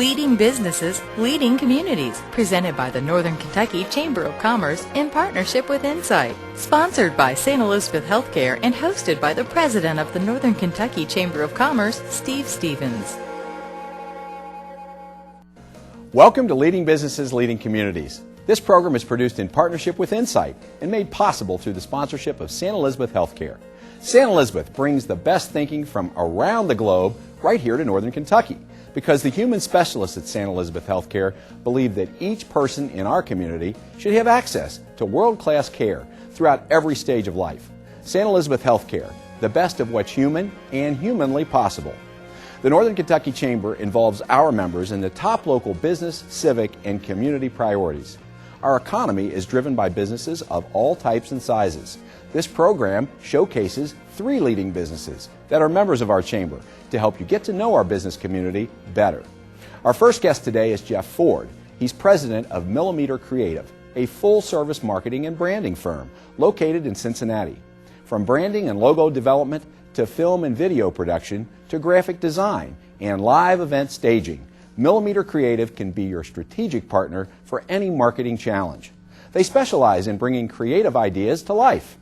Leading Businesses, Leading Communities, presented by the Northern Kentucky Chamber of Commerce in partnership with Insight. Sponsored by St. Elizabeth Healthcare and hosted by the President of the Northern Kentucky Chamber of Commerce, Steve Stevens. Welcome to Leading Businesses, Leading Communities. This program is produced in partnership with Insight and made possible through the sponsorship of St. Elizabeth Healthcare. St. Elizabeth brings the best thinking from around the globe right here to Northern Kentucky, because the human specialists at St. Elizabeth Healthcare believe that each person in our community should have access to world-class care throughout every stage of life. St. Elizabeth Healthcare, the best of what's human and humanly possible. The Northern Kentucky Chamber involves our members in the top local business, civic, and community priorities. Our economy is driven by businesses of all types and sizes. This program showcases 3 leading businesses that are members of our chamber to help you get to know our business community better. Our first guest today is Jeff Ford. He's president of Millimeter Creative, a full-service marketing and branding firm located in Cincinnati. From branding and logo development to film and video production to graphic design and live event staging, Millimeter Creative can be your strategic partner for any marketing challenge. They specialize in bringing creative ideas to life.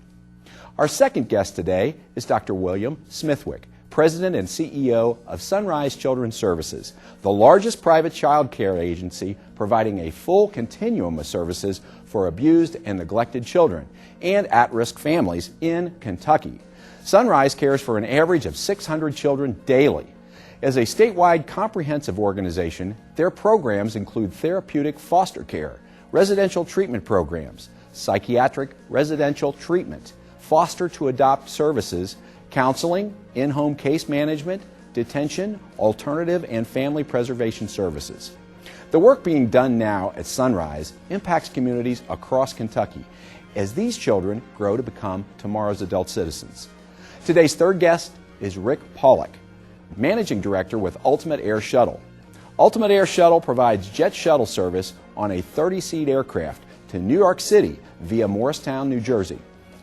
Our second guest today is Dr. William Smithwick, President and CEO of Sunrise Children's Services, the largest private child care agency providing a full continuum of services for abused and neglected children and at-risk families in Kentucky. Sunrise cares for an average of 600 children daily. As a statewide comprehensive organization, their programs include therapeutic foster care, residential treatment programs, psychiatric residential treatment, foster to adopt services, counseling, in-home case management, detention, alternative, and family preservation services. The work being done now at Sunrise impacts communities across Kentucky as these children grow to become tomorrow's adult citizens. Today's third guest is Rick Pollock, Managing Director with Ultimate Air Shuttle. Ultimate Air Shuttle provides jet shuttle service on a 30-seat aircraft to New York City via Morristown, New Jersey,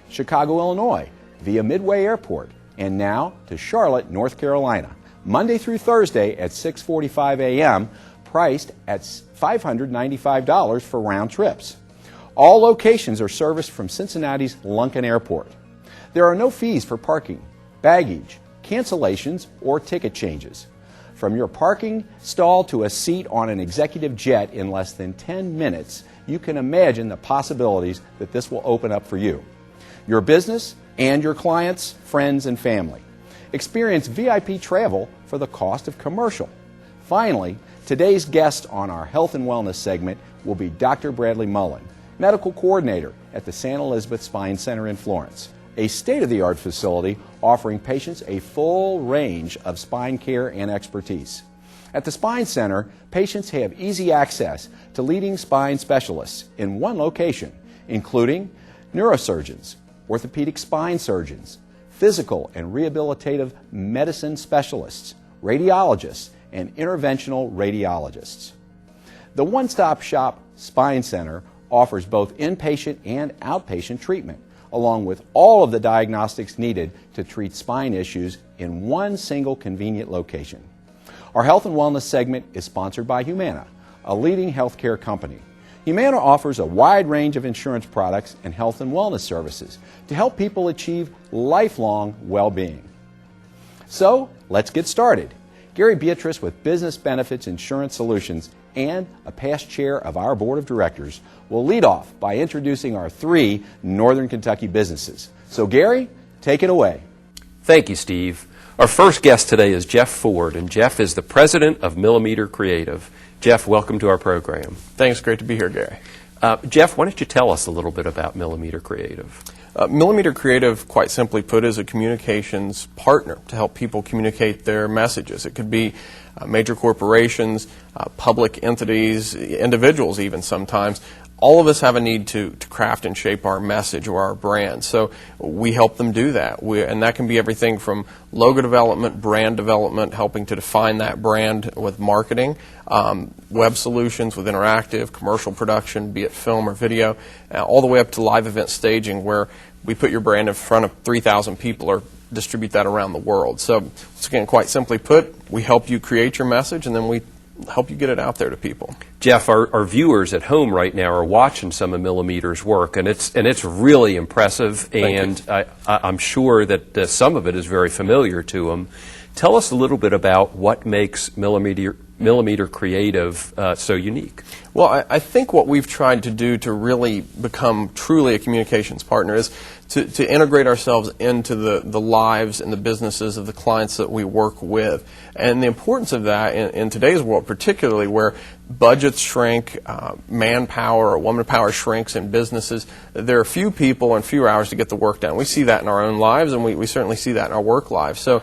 Chicago, Illinois via Midway Airport, and now to Charlotte, North Carolina, Monday through Thursday at 6:45 a.m., priced at $595 for round trips. All locations are serviced from Cincinnati's Lunken Airport. There are no fees for parking, baggage, cancellations, or ticket changes. From your parking stall to a seat on an executive jet in less than 10 minutes, you can imagine the possibilities that this will open up for you, your business, and your clients, friends, and family. Experience VIP travel for the cost of commercial. Finally, today's guest on our Health and Wellness segment will be Dr. Bradley Mullen, Medical Coordinator at the St. Elizabeth Spine Center in Florence, a state-of-the-art facility offering patients a full range of spine care and expertise. At the Spine Center, patients have easy access to leading spine specialists in one location, including neurosurgeons, orthopedic spine surgeons, physical and rehabilitative medicine specialists, radiologists, and interventional radiologists. The one-stop shop Spine Center offers both inpatient and outpatient treatment, along with all of the diagnostics needed to treat spine issues in one single convenient location. Our Health and Wellness segment is sponsored by Humana, a leading healthcare company. Humana offers a wide range of insurance products and health and wellness services to help people achieve lifelong well-being. So, let's get started. Gary Beatrice with Business Benefits Insurance Solutions and a past chair of our board of directors will lead off by introducing our 3 Northern Kentucky businesses. So Gary, take it away. Thank you, Steve. Our first guest today is Jeff Ford, and Jeff is the president of Millimeter Creative. Jeff, welcome to our program. Thanks. Great to be here, Gary. Jeff, why don't you tell us a little bit about Millimeter Creative? Millimeter Creative, quite simply put, is a communications partner to help people communicate their messages. It could be major corporations, public entities, individuals even sometimes. All of us have a need to craft and shape our message or our brand. So we help them do that. And that can be everything from logo development, brand development, helping to define that brand with marketing, web solutions with interactive, commercial production, be it film or video, all the way up to live event staging where we put your brand in front of 3,000 people or distribute that around the world. So again, quite simply put, we help you create your message and then we help you get it out there to people. Jeff, our viewers at home right now are watching some of Millimeter's work, and it's really impressive, and I'm sure that some of it is very familiar to them. Tell us a little bit about what makes Millimeter Creative so unique. Well, I think what we've tried to do to really become truly a communications partner is to integrate ourselves into the lives and the businesses of the clients that we work with. And the importance of that in today's world, particularly where budgets shrink, manpower or woman power shrinks in businesses, there are few people and fewer hours to get the work done. We see that in our own lives, and we certainly see that in our work lives. So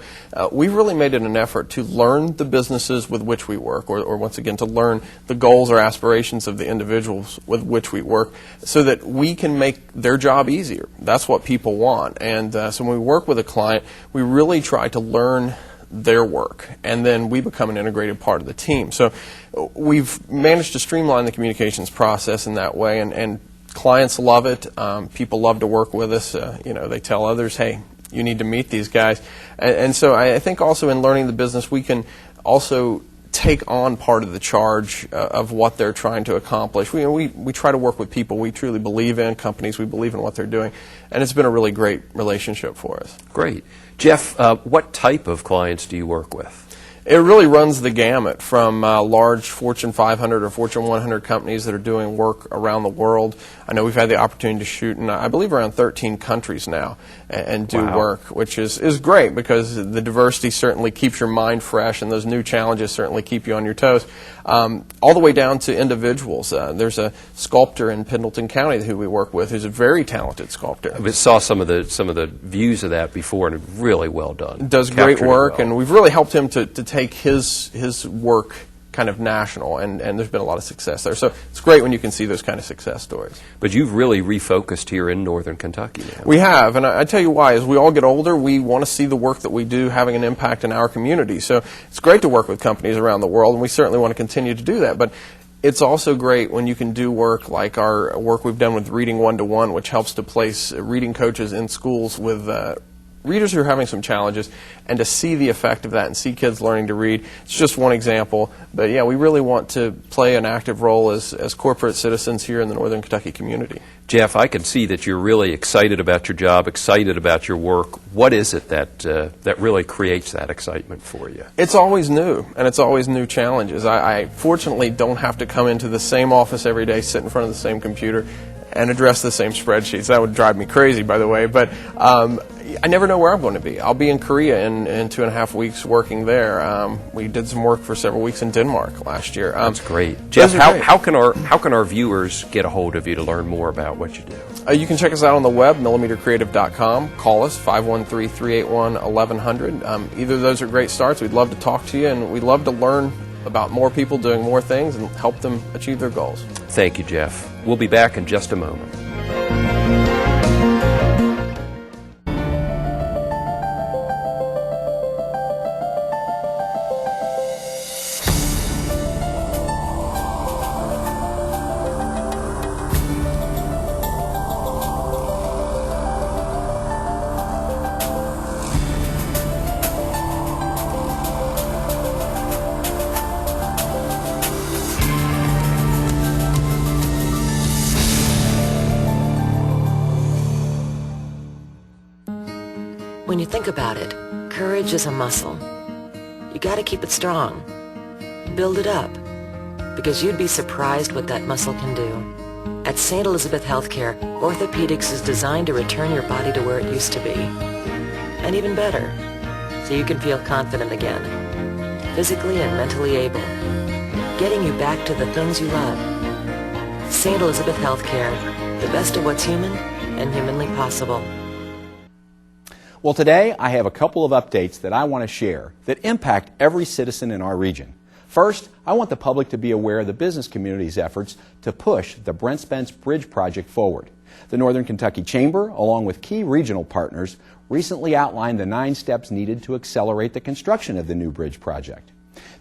we've really made it an effort to learn the businesses with which we work, or once again, to learn the goals or aspirations of the individuals with which we work, so that we can make their job easier. That's what people want. And so when we work with a client, we really try to learn their work, and then we become an integrated part of the team. So we've managed to streamline the communications process in that way, and clients love it. People love to work with us. They tell others, hey, you need to meet these guys. And so I think also in learning the business, we can also take on part of the charge of what they're trying to accomplish. We try to work with people we truly believe in, companies we believe in what they're doing, and it's been a really great relationship for us. Great. Jeff, what type of clients do you work with? It really runs the gamut from large Fortune 500 or Fortune 100 companies that are doing work around the world. I know we've had the opportunity to shoot in, I believe, around 13 countries now and do work, which is great because the diversity certainly keeps your mind fresh, and those new challenges certainly keep you on your toes. All the way down to individuals. There's a sculptor in Pendleton County who we work with who's a very talented sculptor. I saw some of the views of that before, and really well done. Does great work, and we've really helped him to take his work kind of national, and there's been a lot of success there. So it's great when you can see those kind of success stories. But you've really refocused here in Northern Kentucky now. We have, and I tell you why. As we all get older, we want to see the work that we do having an impact in our community. So it's great to work with companies around the world, and we certainly want to continue to do that. But it's also great when you can do work like our work we've done with Reading 1-to-1, which helps to place reading coaches in schools with readers who are having some challenges, and to see the effect of that and see kids learning to read. It's just one example, but yeah, we really want to play an active role as corporate citizens here in the Northern Kentucky community. Jeff, I can see that you're really excited about your job, excited about your work. What is it that really creates that excitement for you? It's always new, and it's always new challenges. I fortunately don't have to come into the same office every day, sit in front of the same computer, and address the same spreadsheets. That would drive me crazy, by the way, but I never know where I'm going to be. I'll be in Korea in 2.5 weeks working there. We did some work for several weeks in Denmark last year. That's great. Jeff, how can our viewers get a hold of you to learn more about what you do? You can check us out on the web, millimetercreative.com. Call us, 513-381-1100. Either of those are great starts. We'd love to talk to you, and we'd love to learn about more people doing more things and help them achieve their goals. Thank you, Jeff. We'll be back in just a moment. When you think about it, courage is a muscle. You gotta keep it strong. Build it up, because you'd be surprised what that muscle can do. At St. Elizabeth Healthcare, orthopedics is designed to return your body to where it used to be. And even better, so you can feel confident again, physically and mentally able, getting you back to the things you love. St. Elizabeth Healthcare, the best of what's human and humanly possible. Well, today I have a couple of updates that I want to share that impact every citizen in our region. First, I want the public to be aware of the business community's efforts to push the Brent Spence Bridge project forward. The Northern Kentucky Chamber, along with key regional partners, recently outlined the 9 steps needed to accelerate the construction of the new bridge project.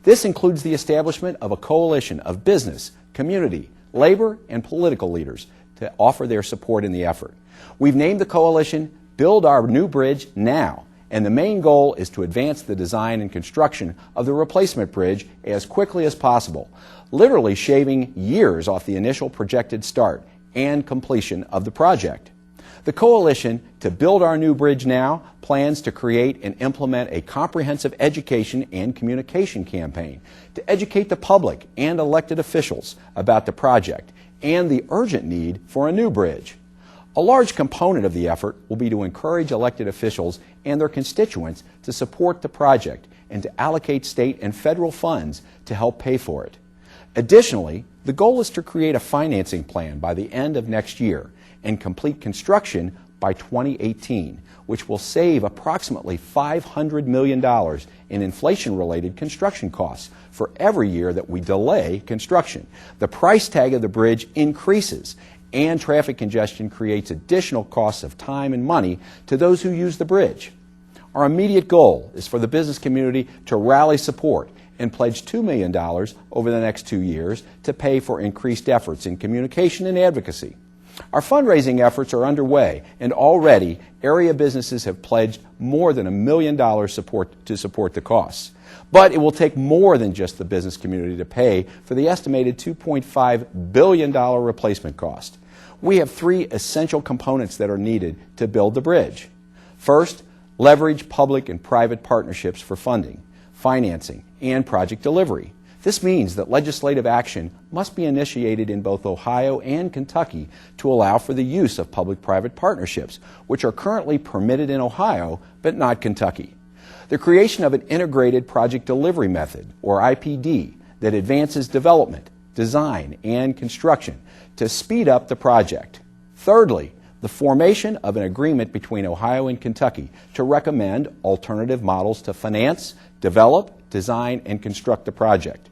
This includes the establishment of a coalition of business, community, labor, and political leaders to offer their support in the effort. We've named the coalition Build Our New Bridge Now, and the main goal is to advance the design and construction of the replacement bridge as quickly as possible, literally shaving years off the initial projected start and completion of the project. The coalition To Build Our New Bridge Now plans to create and implement a comprehensive education and communication campaign to educate the public and elected officials about the project and the urgent need for a new bridge. A large component of the effort will be to encourage elected officials and their constituents to support the project and to allocate state and federal funds to help pay for it. Additionally, the goal is to create a financing plan by the end of next year and complete construction by 2018, which will save approximately $500 million in inflation-related construction costs for every year that we delay construction. The price tag of the bridge increases, and traffic congestion creates additional costs of time and money to those who use the bridge. Our immediate goal is for the business community to rally support and pledge $2 million over the next 2 years to pay for increased efforts in communication and advocacy. Our fundraising efforts are underway, and already area businesses have pledged more than $1 million to support the costs. But it will take more than just the business community to pay for the estimated $2.5 billion replacement cost. We have 3 essential components that are needed to build the bridge. First, leverage public and private partnerships for funding, financing, and project delivery. This means that legislative action must be initiated in both Ohio and Kentucky to allow for the use of public-private partnerships, which are currently permitted in Ohio but not Kentucky. The creation of an integrated project delivery method, or IPD, that advances development, design, and construction to speed up the project. Thirdly, the formation of an agreement between Ohio and Kentucky to recommend alternative models to finance, develop, design, and construct the project.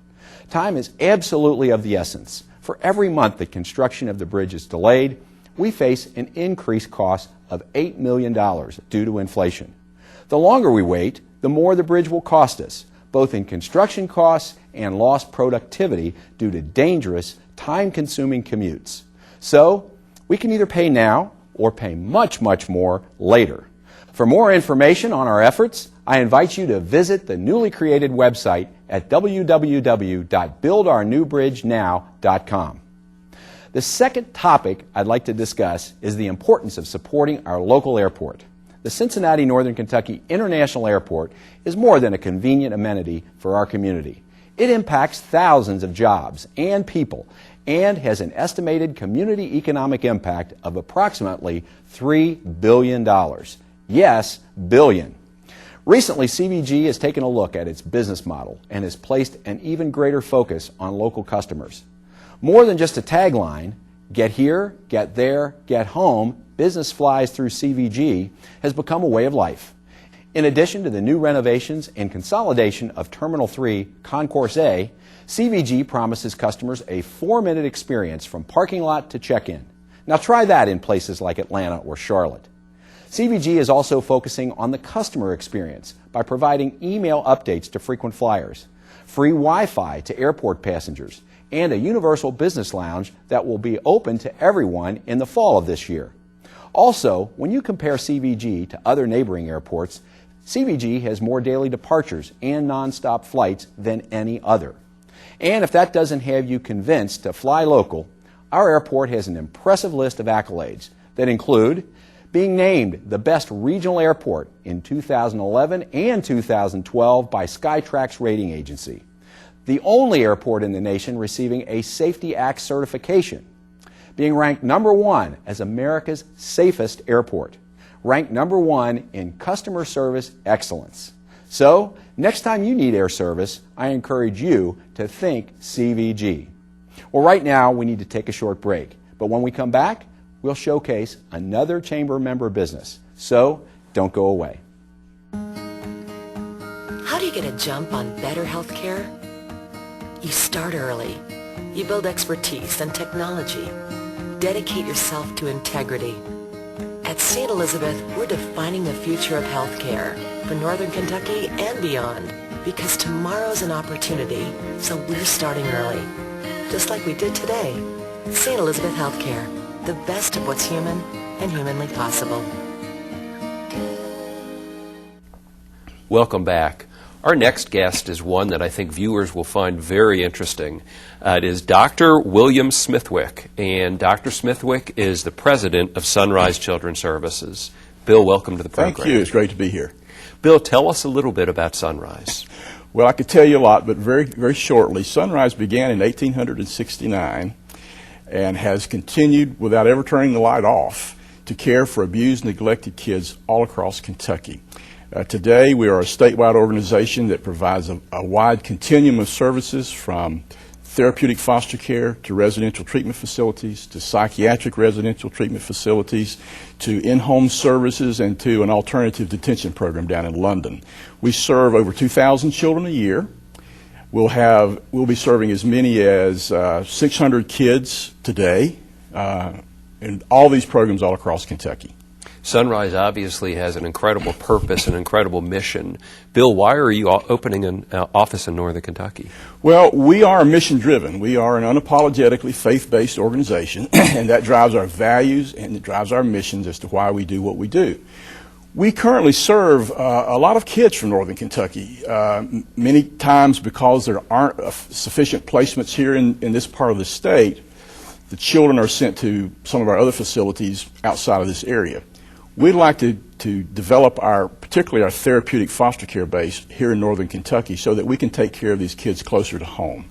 Time is absolutely of the essence. For every month that construction of the bridge is delayed, we face an increased cost of $8 million due to inflation. The longer we wait, the more the bridge will cost us, both in construction costs and lost productivity due to dangerous, time-consuming commutes. So, we can either pay now or pay much, much more later. For more information on our efforts, I invite you to visit the newly created website at www.buildournewbridgenow.com. The second topic I'd like to discuss is the importance of supporting our local airport. The Cincinnati Northern Kentucky International Airport is more than a convenient amenity for our community. It impacts thousands of jobs and people and has an estimated community economic impact of approximately $3 billion. Yes, billion. Recently, CVG has taken a look at its business model and has placed an even greater focus on local customers. More than just a tagline, get here, get there, get home, business flies through CVG, has become a way of life. In addition to the new renovations and consolidation of Terminal 3 Concourse A, CVG promises customers a 4-minute experience from parking lot to check-in. Now try that in places like Atlanta or Charlotte. CVG is also focusing on the customer experience by providing email updates to frequent flyers, free Wi-Fi to airport passengers, and a universal business lounge that will be open to everyone in the fall of this year. Also, when you compare CVG to other neighboring airports, CVG has more daily departures and nonstop flights than any other. And if that doesn't have you convinced to fly local, our airport has an impressive list of accolades that include being named the best regional airport in 2011 and 2012 by Skytrax rating agency, the only airport in the nation receiving a Safety Act certification, being ranked #1 as America's safest airport, ranked #1 in customer service excellence. So, next time you need air service, I encourage you to think CVG. Well, right now we need to take a short break, but when we come back, we'll showcase another chamber member business. So, don't go away. How do you get a jump on better health care? You start early. You build expertise and technology. Dedicate yourself to integrity. At St. Elizabeth, we're defining the future of health care for Northern Kentucky and beyond, because tomorrow's an opportunity, so we're starting early. Just like we did today. St. Elizabeth Healthcare, the best of what's human and humanly possible. Welcome back. Our next guest is one that I think viewers will find very interesting. It is Dr. William Smithwick, and Dr. Smithwick is the president of Sunrise Children's Services. Bill, welcome to the program. Thank you. It's great to be here. Bill, tell us a little bit about Sunrise. Well, I could tell you a lot, but very, very shortly. Sunrise began in 1869 and has continued without ever turning the light off to care for abused, neglected kids all across Kentucky. Today, we are a statewide organization that provides a wide continuum of services from therapeutic foster care to residential treatment facilities to psychiatric residential treatment facilities to in-home services and to an alternative detention program down in London. We serve over 2,000 children a year. We'll be serving as many as 600 kids today in all these programs all across Kentucky. Sunrise obviously has an incredible purpose, an incredible mission. Bill, why are you opening an office in Northern Kentucky? Well, we are mission-driven. We are an unapologetically faith-based organization, and that drives our values and it drives our missions as to why we do what we do. We currently serve a lot of kids from Northern Kentucky, many times because there aren't sufficient placements here in this part of the state. The children are sent to some of our other facilities outside of this area. We'd like to develop particularly our therapeutic foster care base here in Northern Kentucky so that we can take care of these kids closer to home.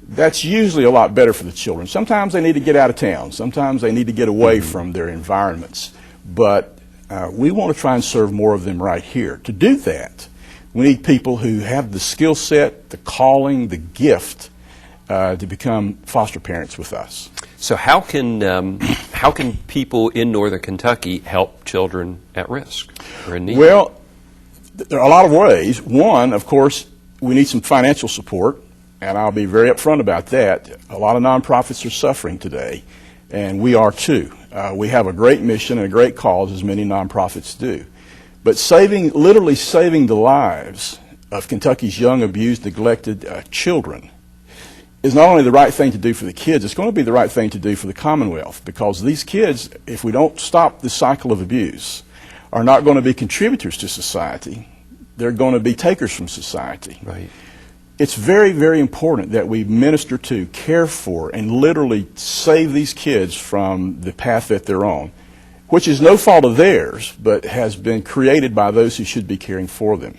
That's usually a lot better for the children. Sometimes they need to get out of town. Sometimes they need to get away from their environments. But we want to try and serve more of them right here. To do that, we need people who have the skill set, the calling, the gift to become foster parents with us. So how can people in Northern Kentucky help children at risk or in need? Well, there are a lot of ways. One, of course, we need some financial support, and I'll be very upfront about that. A lot of nonprofits are suffering today, and we are too. We have a great mission and a great cause, as many nonprofits do. But literally saving the lives of Kentucky's young, abused, neglected children is not only the right thing to do for the kids, it's going to be the right thing to do for the Commonwealth, because these kids, if we don't stop the cycle of abuse, are not going to be contributors to society. They're going to be takers from society. Right. It's very, very important that we minister to, care for, and literally save these kids from the path that they're on, which is no fault of theirs, but has been created by those who should be caring for them.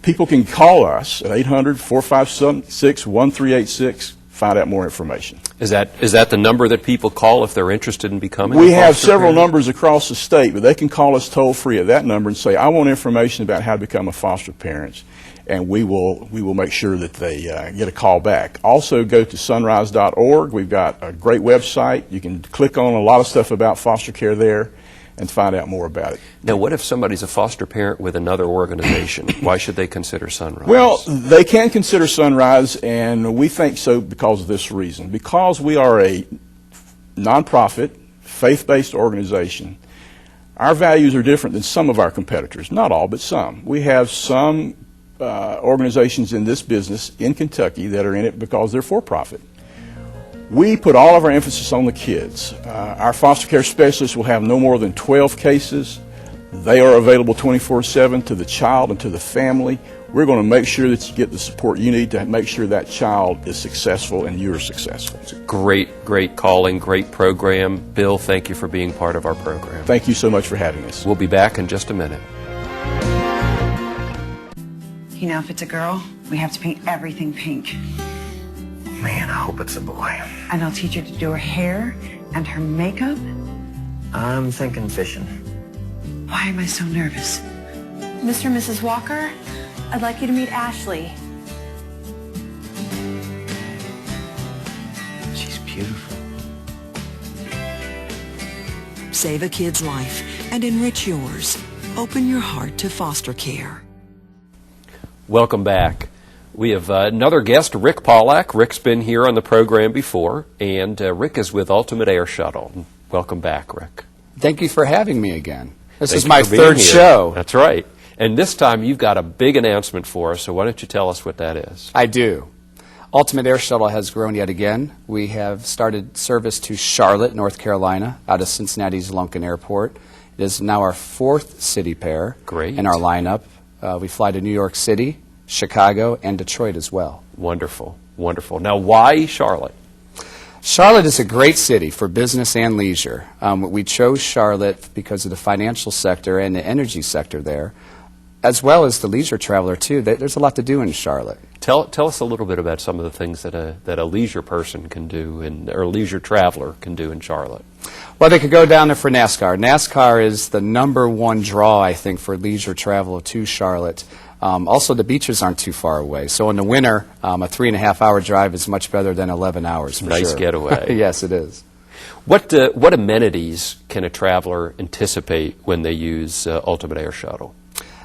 People can call us at 800-456-1386, find out more information. Is that the number that people call if they're interested in becoming We a have foster several parent? numbers across the state, but they can call us toll-free at that number and say, I want information about how to become a foster parent, and we will make sure that they get a call back. Also, go to sunrise.org. We've got a great website. You can click on a lot of stuff about foster care there and find out more about it. Now, what if somebody's a foster parent with another organization? Why should they consider Sunrise? Well, they can consider Sunrise, and we think so because of this reason. Because we are a nonprofit, faith-based organization, our values are different than some of our competitors. Not all, but some. We have some organizations in this business in Kentucky that are in it because they're for-profit. We put all of our emphasis on the kids. Our foster care specialists will have no more than 12 cases. They are available 24/7 to the child and to the family. We're going to make sure that you get the support you need to make sure that child is successful and you're successful. Great, great calling, great program. Bill, thank you for being part of our program. Thank you so much for having us. We'll be back in just a minute. You know, if it's a girl, we have to paint everything pink. Man, I hope it's a boy. And I'll teach her to do her hair and her makeup. I'm thinking fishing. Why am I so nervous? Mr. and Mrs. Walker, I'd like you to meet Ashley. She's beautiful. Save a kid's life and enrich yours. Open your heart to foster care. Welcome back. We have another guest, Rick Pollack. Rick's been here on the program before, and Rick is with Ultimate Air Shuttle. Welcome back, Rick. Thank you for having me again. This Thank is you my for being third here. show. That's right. And this time you've got a big announcement for us, so why don't you tell us what that is? I do. Ultimate Air Shuttle has grown yet again. We have started service to Charlotte, North Carolina, out of Cincinnati's Lunken Airport. It is now our fourth city pair Great. in our lineup. We fly to New York City, Chicago, and Detroit as well. Wonderful, wonderful. Now, why Charlotte? Charlotte is a great city for business and leisure. We chose Charlotte because of the financial sector and the energy sector there, as well as the leisure traveler, too. There's a lot to do in Charlotte. Tell us a little bit about some of the things that a leisure person can do, or a leisure traveler can do in Charlotte. Well, they could go down there for NASCAR. NASCAR is the #1 draw, I think, for leisure travel to Charlotte. Also, the beaches aren't too far away. So in the winter, a 3.5-hour drive is much better than 11 hours, for nice sure. getaway. Yes, it is. What amenities can a traveler anticipate when they use Ultimate Air Shuttle?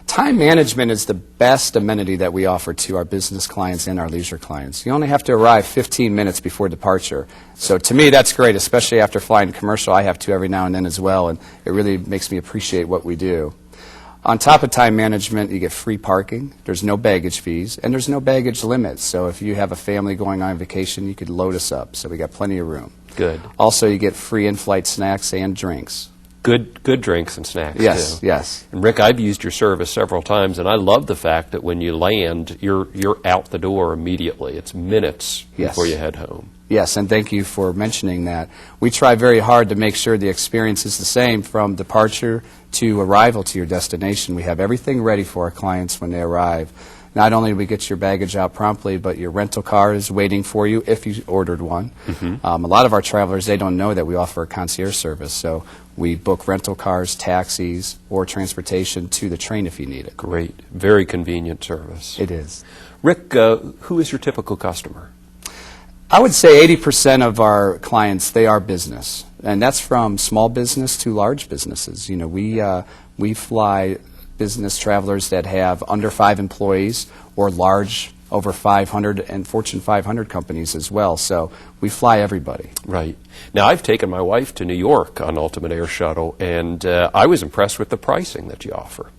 Time management is the best amenity that we offer to our business clients and our leisure clients. You only have to arrive 15 minutes before departure. So to me, that's great, especially after flying commercial. I have to every now and then as well, and it really makes me appreciate what we do. On top of time management, you get free parking, there's no baggage fees, and there's no baggage limits. So if you have a family going on vacation, you could load us up. So we got plenty of room. Good. Also, you get free in-flight snacks and drinks. Good drinks and snacks, yes, too. Yes. And Rick, I've used your service several times, and I love the fact that when you land, you're out the door immediately. It's minutes before you head home. Yes, and thank you for mentioning that. We try very hard to make sure the experience is the same from departure to arrival to your destination. We have everything ready for our clients when they arrive. Not only do we get your baggage out promptly, but your rental car is waiting for you if you ordered one. Mm-hmm. A lot of our travelers, they don't know that we offer a concierge service, so we book rental cars, taxis, or transportation to the train if you need it. Great. Very convenient service. It is. Rick, who is your typical customer? I would say 80% of our clients, they are business, and that's from small business to large businesses. You know, we fly business travelers that have under 5 employees or large over 500 and Fortune 500 companies as well. So we fly everybody. Right. Now, I've taken my wife to New York on Ultimate Air Shuttle, and I was impressed with the pricing that you offer.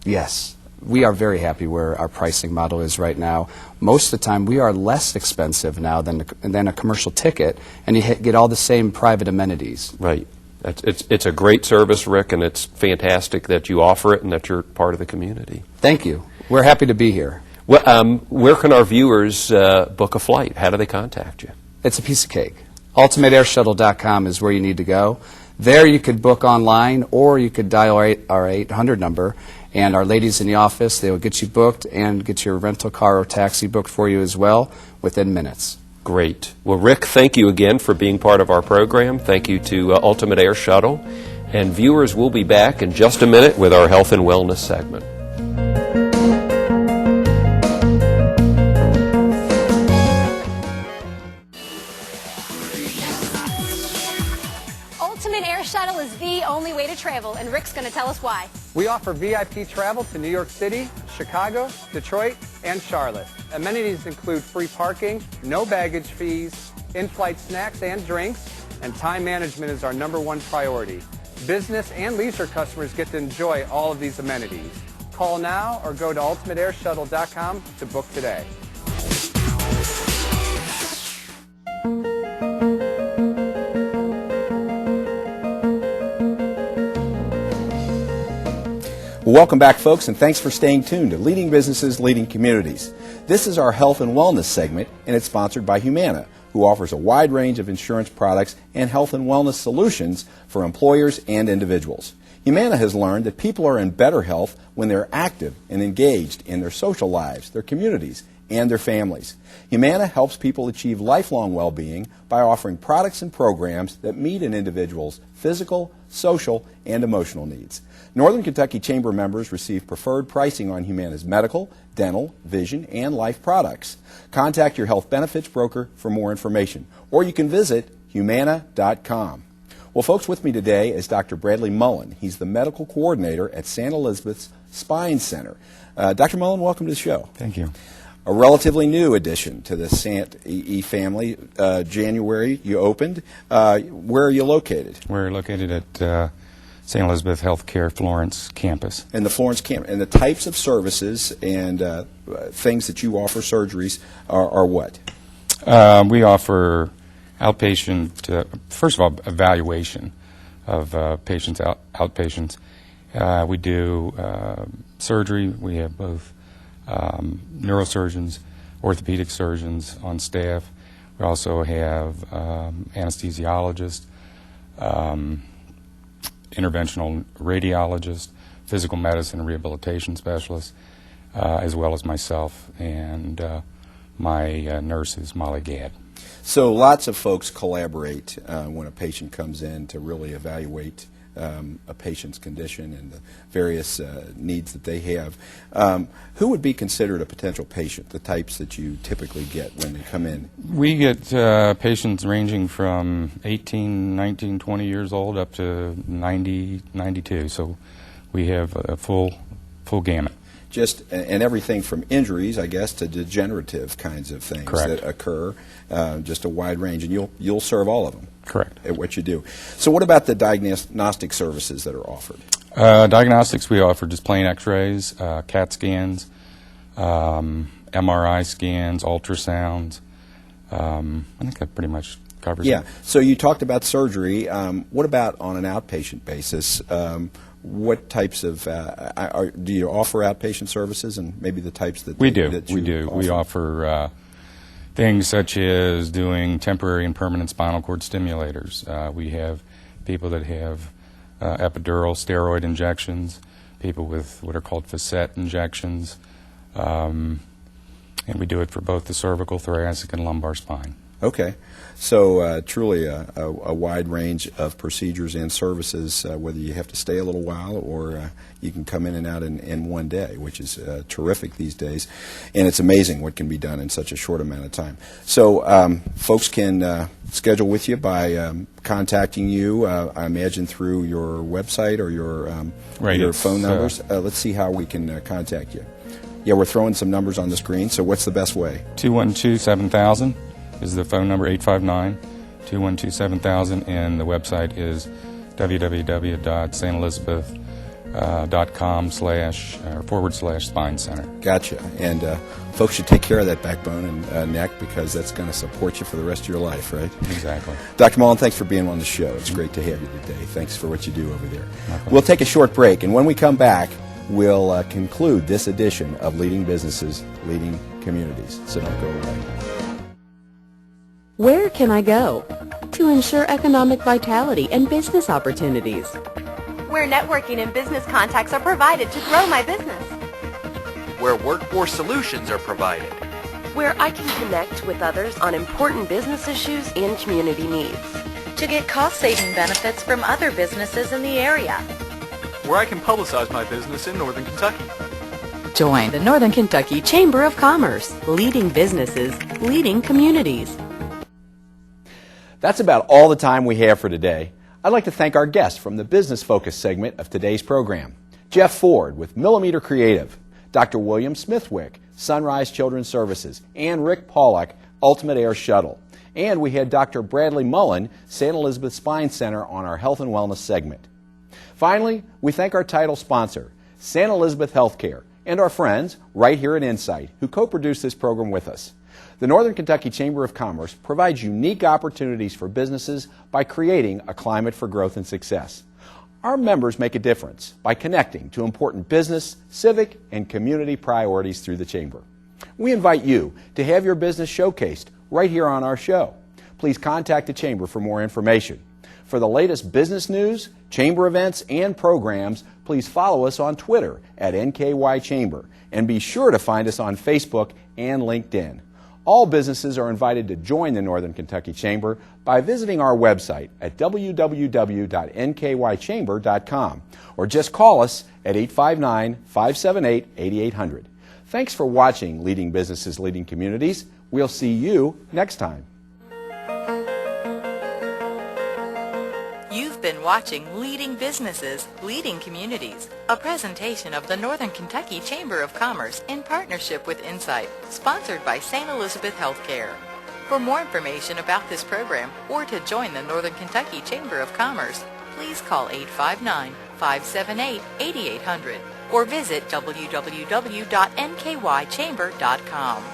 Yes. We are very happy where our pricing model is right now. Most of the time, we are less expensive now than a commercial ticket, and you get all the same private amenities. Right. It's a great service, Rick, and it's fantastic that you offer it and that you're part of the community. Thank you. We're happy to be here. Well, where can our viewers book a flight? How do they contact you? It's a piece of cake. UltimateAirShuttle.com is where you need to go. There you could book online, or you could dial our 800 number, and our ladies in the office, they will get you booked and get your rental car or taxi booked for you as well within minutes. Great. Well, Rick, thank you again for being part of our program. Thank you to Ultimate Air Shuttle. And viewers, we'll be back in just a minute with our Health and Wellness segment. Ultimate Air Shuttle is the only way to travel, and Rick's going to tell us why. We offer VIP travel to New York City, Chicago, Detroit, and Charlotte. Amenities include free parking, no baggage fees, in-flight snacks and drinks, and time management is our #1 priority. Business and leisure customers get to enjoy all of these amenities. Call now or go to ultimateairshuttle.com to book today. Well, welcome back, folks, and thanks for staying tuned to Leading Businesses, Leading Communities. This is our Health and Wellness segment, and it's sponsored by Humana, who offers a wide range of insurance products and health and wellness solutions for employers and individuals. Humana has learned that people are in better health when they're active and engaged in their social lives, their communities, and their families. Humana helps people achieve lifelong well-being by offering products and programs that meet an individual's physical, social, and emotional needs. Northern Kentucky Chamber members receive preferred pricing on Humana's medical, dental, vision, and life products. Contact your health benefits broker for more information, or you can visit humana.com. Well, folks, with me today is Dr. Bradley Mullen. He's the medical coordinator at St. Elizabeth's Spine Center. Dr. Mullen, welcome to the show. Thank you. A relatively new addition to the Sant EE family. January, you opened. Where are you located? We're located at St. Elizabeth Healthcare Florence campus. In the Florence campus. And the types of services and things that you offer, surgeries, are what? We offer outpatient, first of all, evaluation of patients, outpatients. We do surgery. We have both neurosurgeons, orthopedic surgeons on staff. We also have anesthesiologists, interventional radiologists, physical medicine and rehabilitation specialists, as well as myself, and my nurse is Molly Gadd. So lots of folks collaborate when a patient comes in to really evaluate a patient's condition and the various needs that they have. Who would be considered a potential patient, the types that you typically get when they come in? We get patients ranging from 18, 19, 20 years old up to 90, 92. So we have a full gamut. And everything from injuries, I guess, to degenerative kinds of things that occur, just a wide range, and you'll serve all of them. Correct. At what you do. So what about the diagnostic services that are offered? Diagnostics, we offer just plain x-rays, CAT scans, MRI scans, ultrasounds. I think that pretty much covers it. Yeah. So you talked about surgery. What about on an outpatient basis? What types of do you offer outpatient services, and maybe the types that we do? Offer? We offer things such as doing temporary and permanent spinal cord stimulators. We have people that have epidural steroid injections, people with what are called facet injections, and we do it for both the cervical, thoracic, and lumbar spine. Okay. So truly a wide range of procedures and services, whether you have to stay a little while or you can come in and out in one day, which is terrific these days. And it's amazing what can be done in such a short amount of time. So folks can schedule with you by contacting you, I imagine, through your website or your phone numbers. Let's see how we can contact you. Yeah, we're throwing some numbers on the screen, so what's the best way? 212-7000. is the phone number, 859-212-7000, and the website is www.stlelizabeth.com//spine center. Gotcha. And folks should take care of that backbone and neck, because that's going to support you for the rest of your life, right? Exactly. Dr. Mullen, thanks for being on the show. It's great to have you today. Thanks for what you do over there. We'll take a short break, and when we come back, we'll conclude this edition of Leading Businesses, Leading Communities. So don't go away. Where can I go to ensure economic vitality and business opportunities? Where networking and business contacts are provided to grow my business. Where workforce solutions are provided. Where I can connect with others on important business issues and community needs. To get cost-saving benefits from other businesses in the area. Where I can publicize my business in Northern Kentucky. Join the Northern Kentucky Chamber of Commerce, leading businesses, leading communities. That's about all the time we have for today. I'd like to thank our guests from the Business Focus segment of today's program. Jeff Ford with Millimeter Creative, Dr. William Smithwick, Sunrise Children's Services, and Rick Pollack, Ultimate Air Shuttle. And we had Dr. Bradley Mullen, St. Elizabeth Spine Center, on our Health and Wellness segment. Finally, we thank our title sponsor, St. Elizabeth Healthcare, and our friends right here at Insight, who co-produced this program with us. The Northern Kentucky Chamber of Commerce provides unique opportunities for businesses by creating a climate for growth and success. Our members make a difference by connecting to important business, civic, and community priorities through the Chamber. We invite you to have your business showcased right here on our show. Please contact the Chamber for more information. For the latest business news, Chamber events, and programs, please follow us on Twitter at NKY Chamber, and be sure to find us on Facebook and LinkedIn. All businesses are invited to join the Northern Kentucky Chamber by visiting our website at www.nkychamber.com, or just call us at 859-578-8800. Thanks for watching Leading Businesses, Leading Communities. We'll see you next time. You've been watching Leading Businesses, Leading Communities, a presentation of the Northern Kentucky Chamber of Commerce in partnership with Insight, sponsored by St. Elizabeth Healthcare. For more information about this program or to join the Northern Kentucky Chamber of Commerce, please call 859-578-8800 or visit www.nkychamber.com.